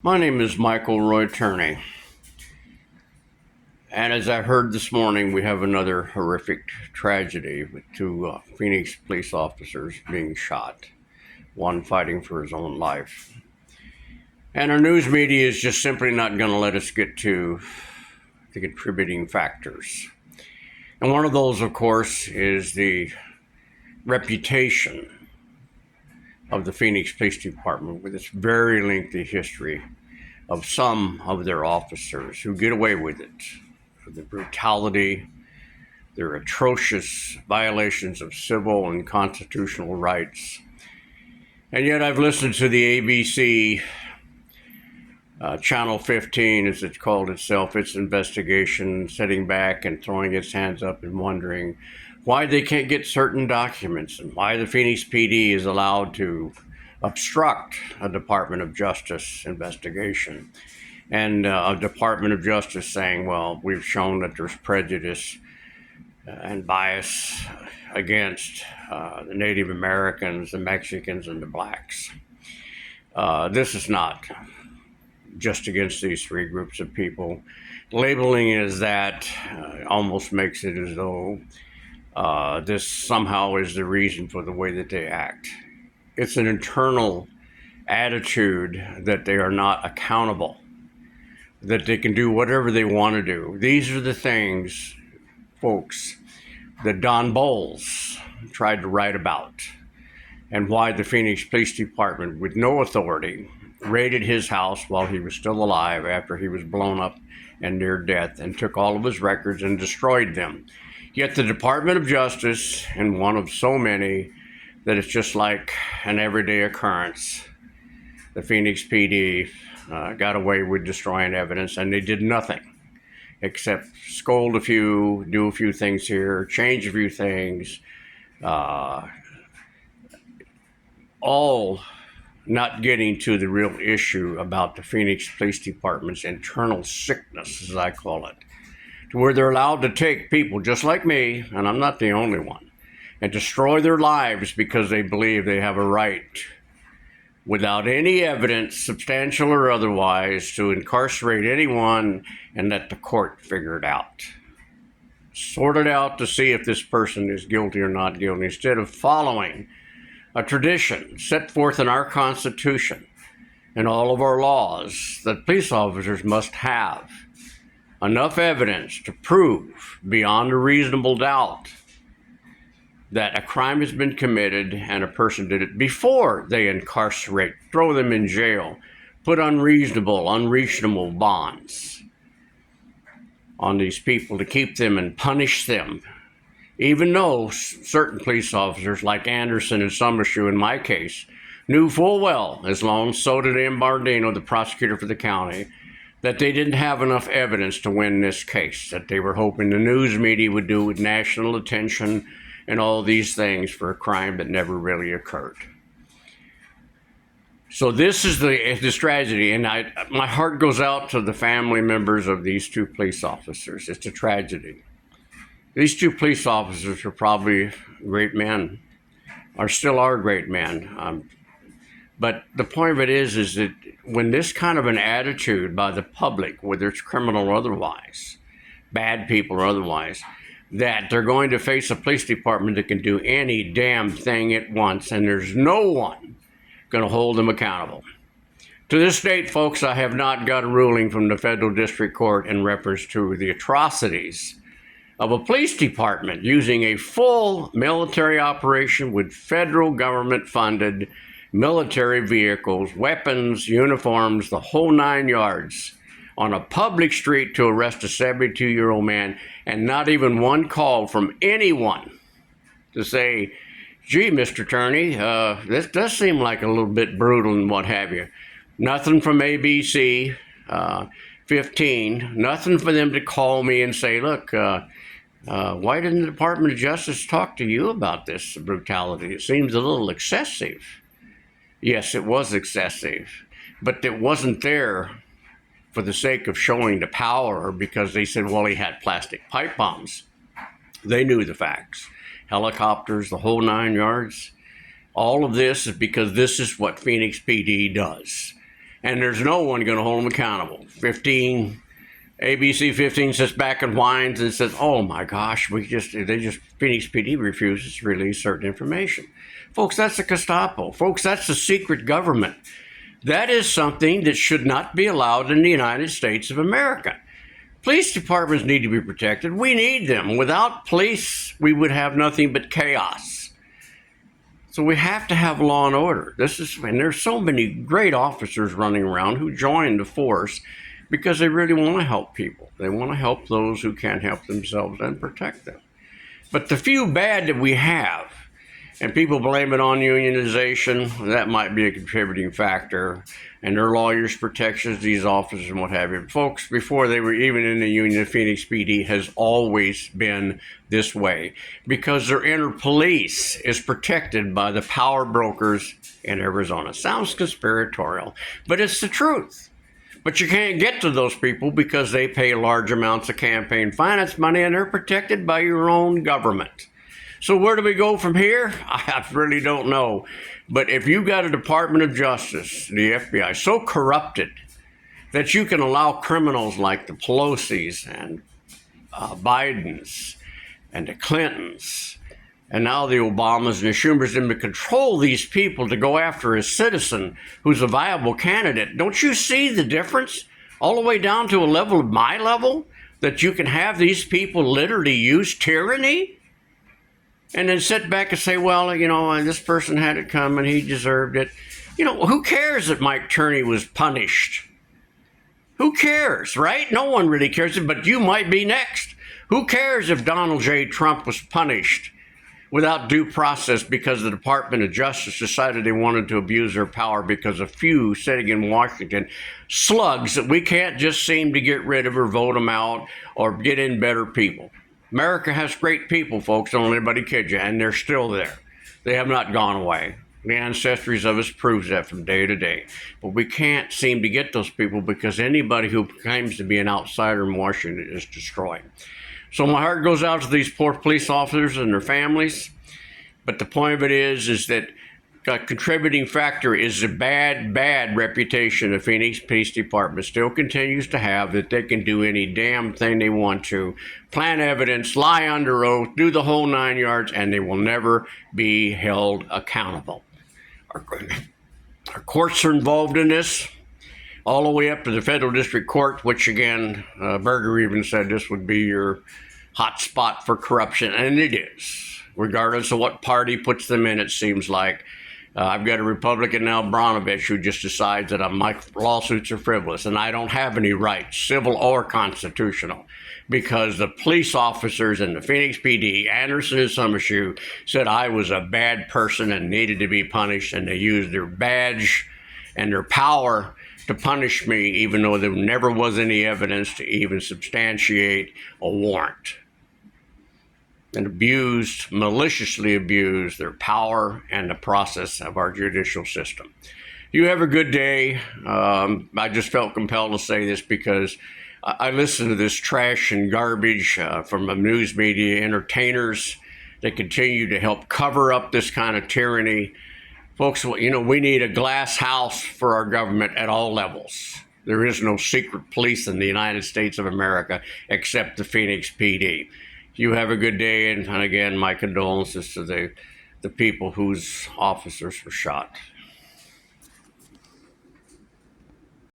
My name is Michael Roy Turney, and as I heard this morning, we have another horrific tragedy with two Phoenix police officers being shot, one fighting for his own life. And our news media is just simply not going to let us get to the contributing factors. And one of those, of course, is the reputation of the Phoenix Police Department with its very lengthy history of some of their officers who get away with it. The brutality, their atrocious violations of civil and constitutional rights. And yet I've listened to the ABC Channel 15, as it's called itself, its investigation, sitting back and throwing its hands up and wondering why they can't get certain documents and why the Phoenix PD is allowed to obstruct a Department of Justice investigation. And a Department of Justice saying, well, we've shown that there's prejudice and bias against the Native Americans, the Mexicans, and the blacks. This is not just against these three groups of people. Labeling it as that almost makes it as though this somehow is the reason for the way that they act. It's an internal attitude that they are not accountable, that they can do whatever they want to do. These are the things, folks, that Don Bowles tried to write about, and why the Phoenix Police Department, with no authority, raided his house while he was still alive after he was blown up and near death, and took all of his records and destroyed them. Yet the Department of Justice, and one of so many that it's just like an everyday occurrence, the Phoenix PD got away with destroying evidence, and they did nothing except scold a few, do a few things here, change a few things, all not getting to the real issue about the Phoenix Police Department's internal sickness, as I call it, to where they're allowed to take people just like me, and I'm not the only one, and destroy their lives because they believe they have a right, without any evidence, substantial or otherwise, to incarcerate anyone and let the court figure it out. Sort it out to see if this person is guilty or not guilty, instead of following a tradition set forth in our Constitution and all of our laws that police officers must have enough evidence to prove beyond a reasonable doubt that a crime has been committed and a person did it before they incarcerate, throw them in jail, put unreasonable bonds on these people to keep them and punish them. Even though certain police officers, like Anderson and Summershoe in my case, knew full well, as long as so did M. Bardino, the prosecutor for the county, that they didn't have enough evidence to win this case, that they were hoping the news media would do with national attention and all these things for a crime that never really occurred. So this is the tragedy, and my heart goes out to the family members of these two police officers. It's a tragedy. These two police officers are probably great men, or still are great men. But the point of it is that when this kind of an attitude by the public, whether it's criminal or otherwise, bad people or otherwise, that they're going to face a police department that can do any damn thing it wants, and there's no one going to hold them accountable. To this date, folks, I have not got a ruling from the federal district court in reference to the atrocities of a police department using a full military operation with federal government-funded military vehicles, weapons, uniforms, the whole 9 yards, on a public street to arrest a 72-year-old man, and not even one call from anyone to say, gee, Mr. Turney, this does seem like a little bit brutal and what have you. Nothing from ABC 15, nothing for them to call me and say, look, why didn't the Department of Justice talk to you about this brutality? It seems a little excessive. Yes, it was excessive, but it wasn't there for the sake of showing the power, because they said, well, he had plastic pipe bombs. They knew the facts. Helicopters, the whole 9 yards. All of this is because this is what Phoenix PD does. and there's no one going to hold them accountable. ABC 15 sits back and whines and says, "Oh my gosh, Phoenix PD refuses to release certain information." Folks, that's the Gestapo. Folks, that's the secret government. That is something that should not be allowed in the United States of America. Police departments need to be protected. We need them. Without police, we would have nothing but chaos. So we have to have law and order. And there's so many great officers running around who join the force because they really want to help people. They want to help those who can't help themselves and protect them. But the few bad that we have, and people blame it on unionization, that might be a contributing factor, and their lawyers' protections, these officers and what have you. Folks, before they were even in the union, Phoenix PD has always been this way because their inner police is protected by the power brokers in Arizona. Sounds conspiratorial, but it's the truth. But you can't get to those people because they pay large amounts of campaign finance money and they're protected by your own government. So where do we go from here? I really don't know. But if you've got a Department of Justice, the FBI, so corrupted that you can allow criminals like the Pelosi's and Bidens and the Clintons and now the Obamas and the Schumers to control these people to go after a citizen who's a viable candidate, don't you see the difference all the way down to a level of my level that you can have these people literally use tyranny? And then sit back and say, well, this person had it come and he deserved it. Who cares that Mike Turney was punished? Who cares, right? No one really cares, but you might be next. Who cares if Donald J. Trump was punished without due process because the Department of Justice decided they wanted to abuse their power because a few sitting in Washington, slugs that we can't just seem to get rid of or vote them out or get in better people. America has great people, folks, don't let anybody kid you, and they're still there. They have not gone away. The ancestries of us proves that from day to day. But we can't seem to get those people because anybody who claims to be an outsider in Washington is destroyed. So my heart goes out to these poor police officers and their families. But the point of it is that a contributing factor is the bad reputation the Phoenix Police Department still continues to have, that they can do any damn thing they want to, plant evidence, lie under oath, do the whole 9 yards, and they will never be held accountable. Our courts are involved in this, all the way up to the federal district court, which again, Berger even said this would be your hot spot for corruption, and it is, regardless of what party puts them in, it seems like. I've got a Republican now, Bronovich, who just decides that my lawsuits are frivolous and I don't have any rights, civil or constitutional, because the police officers in the Phoenix PD, Anderson and Summershoe, said I was a bad person and needed to be punished, and they used their badge and their power to punish me, even though there never was any evidence to even substantiate a warrant. And maliciously abused their power and the process of our judicial system. You have a good day. I just felt compelled to say this because I listen to this trash and garbage from the news media, entertainers that continue to help cover up this kind of tyranny. Folks, we need a glass house for our government at all levels. There is no secret police in the United States of America except the Phoenix PD. You have a good day, and again, my condolences to the people whose officers were shot.